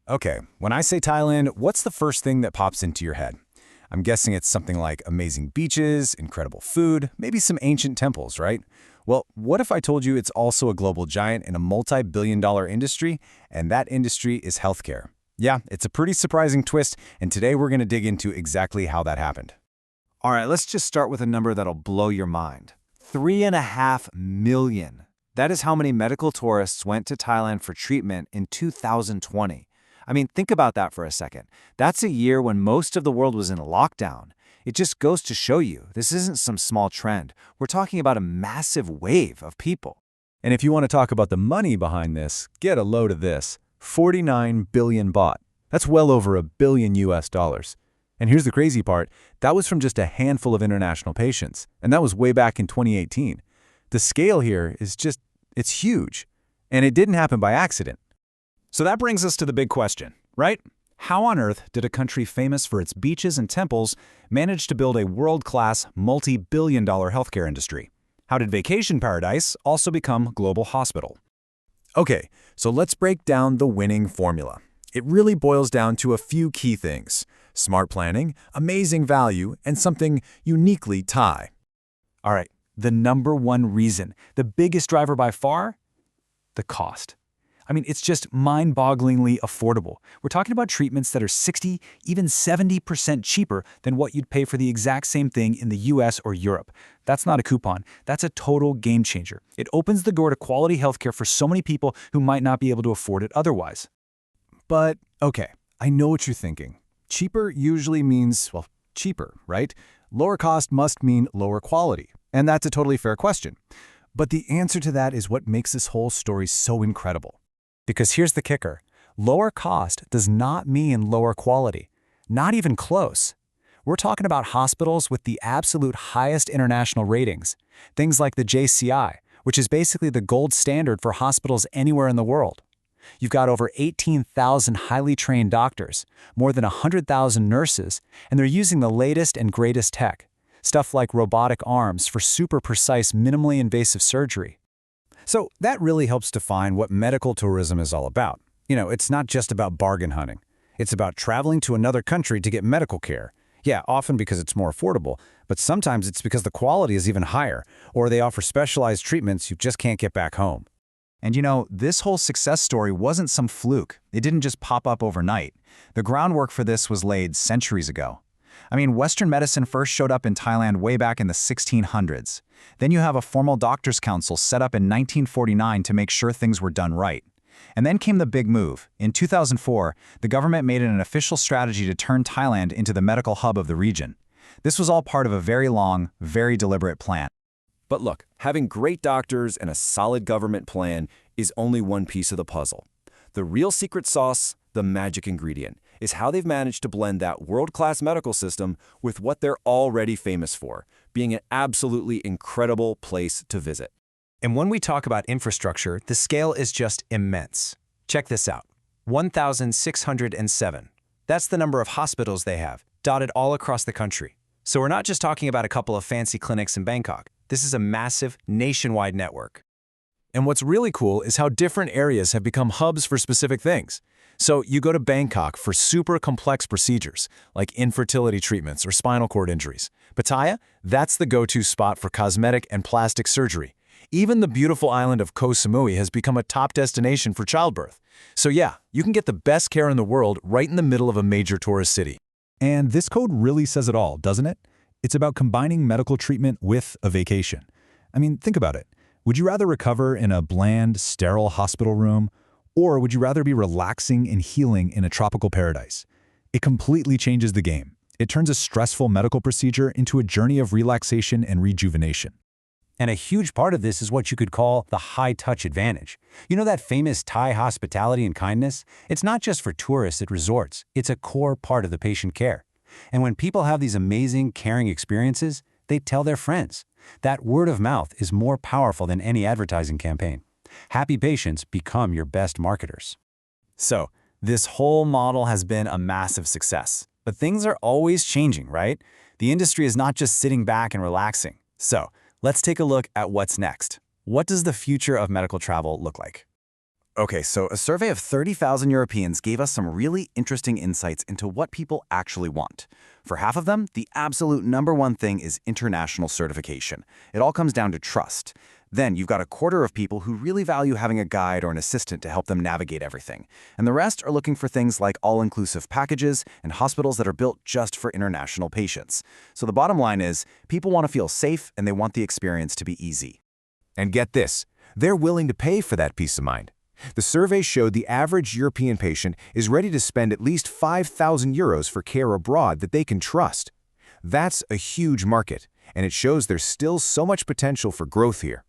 Okay, when I say Thailand, what's the first thing that pops into your head? I'm guessing it's something like amazing beaches, incredible food, maybe some ancient temples, right? Well, what if I told you it's also a global giant in a multi-billion-dollar industry, and that industry is healthcare? Yeah, it's a pretty surprising twist, and today we're going to dig into exactly how that happened. All right, let's just start with a number that'll blow your mind. 3.5 million. That is how many medical tourists went to Thailand for treatment in 2020. I mean, think about that for a second. That's a year when most of the world was in lockdown. It just goes to show you, this isn't some small trend. We're talking about a massive wave of people. And if you want to talk about the money behind this, get a load of this. 49 billion baht. That's well over $1 billion US dollars. And here's the crazy part, that was from just a handful of international patients, and that was way back in 2018. The scale here is just, it's huge. And it didn't happen by accident. So that brings us to the big question, right? How on earth did a country famous for its beaches and temples manage to build a world-class, multi-billion-dollar healthcare industry? How did vacation paradise also become global hospital? Okay, so let's break down the winning formula. It really boils down to a few key things: smart planning, amazing value, and something uniquely Thai. All right, the number one reason, the biggest driver by far, the cost. I mean, it's just mind-bogglingly affordable. We're talking about treatments that are 60, even 70% cheaper than what you'd pay for the exact same thing in the US or Europe. That's not a coupon. That's a total game changer. It opens the door to quality healthcare for so many people who might not be able to afford it otherwise. But, okay, I know what you're thinking. Cheaper usually means, well, cheaper, right? Lower cost must mean lower quality. And that's a totally fair question. But the answer to that is what makes this whole story so incredible. Because here's the kicker. Lower cost does not mean lower quality. Not even close. We're talking about hospitals with the absolute highest international ratings. Things like the JCI, which is basically the gold standard for hospitals anywhere in the world. You've got over 18,000 highly trained doctors, more than 100,000 nurses, and they're using the latest and greatest tech. Stuff like robotic arms for super precise, minimally invasive surgery. So that really helps define what medical tourism is all about. You know, it's not just about bargain hunting. It's about traveling to another country to get medical care. Yeah, often because it's more affordable, but sometimes it's because the quality is even higher, or they offer specialized treatments you just can't get back home. And you know, this whole success story wasn't some fluke. It didn't just pop up overnight. The groundwork for this was laid centuries ago. I mean, Western medicine first showed up in Thailand way back in the 1600s. Then you have a formal doctors' council set up in 1949 to make sure things were done right. And then came the big move. In 2004, the government made it an official strategy to turn Thailand into the medical hub of the region. This was all part of a very long, very deliberate plan. But look, having great doctors and a solid government plan is only one piece of the puzzle. The real secret sauce, the magic ingredient, is how they've managed to blend that world-class medical system with what they're already famous for, being an absolutely incredible place to visit. And when we talk about infrastructure, the scale is just immense. Check this out. 1,607. That's the number of hospitals they have, dotted all across the country. So we're not just talking about a couple of fancy clinics in Bangkok. This is a massive, nationwide network. And what's really cool is how different areas have become hubs for specific things. So you go to Bangkok for super complex procedures, like infertility treatments or spinal cord injuries. Pattaya, that's the go-to spot for cosmetic and plastic surgery. Even the beautiful island of Koh Samui has become a top destination for childbirth. So yeah, you can get the best care in the world right in the middle of a major tourist city. And this code really says it all, doesn't it? It's about combining medical treatment with a vacation. I mean, think about it. Would you rather recover in a bland, sterile hospital room, or would you rather be relaxing and healing in a tropical paradise? It completely changes the game. It turns a stressful medical procedure into a journey of relaxation and rejuvenation. And a huge part of this is what you could call the high-touch advantage. You know that famous Thai hospitality and kindness? It's not just for tourists at resorts. It's a core part of the patient care. And when people have these amazing, caring experiences, they tell their friends. That word of mouth is more powerful than any advertising campaign. Happy patients become your best marketers. So, this whole model has been a massive success. But things are always changing, right? The industry is not just sitting back and relaxing. So, let's take a look at what's next. What does the future of medical travel look like? Okay, so a survey of 30,000 Europeans gave us some really interesting insights into what people actually want. For half of them, the absolute number one thing is international certification. It all comes down to trust. Then you've got a quarter of people who really value having a guide or an assistant to help them navigate everything. And the rest are looking for things like all-inclusive packages and hospitals that are built just for international patients. So the bottom line is, people want to feel safe and they want the experience to be easy. And get this, they're willing to pay for that peace of mind. The survey showed the average European patient is ready to spend at least 5,000 euros for care abroad that they can trust. That's a huge market, and it shows there's still so much potential for growth here.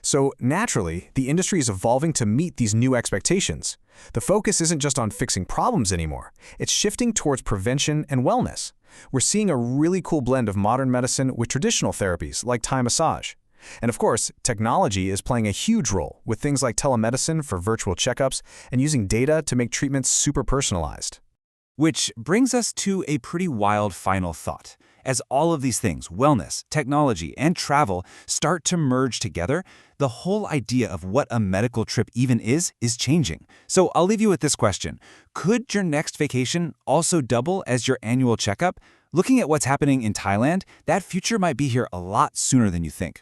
So naturally, the industry is evolving to meet these new expectations. The focus isn't just on fixing problems anymore. It's shifting towards prevention and wellness. We're seeing a really cool blend of modern medicine with traditional therapies like Thai massage. And of course, technology is playing a huge role with things like telemedicine for virtual checkups and using data to make treatments super personalized. Which brings us to a pretty wild final thought. As all of these things, wellness, technology, and travel, start to merge together, the whole idea of what a medical trip even is changing. So I'll leave you with this question. Could your next vacation also double as your annual checkup? Looking at what's happening in Thailand, that future might be here a lot sooner than you think.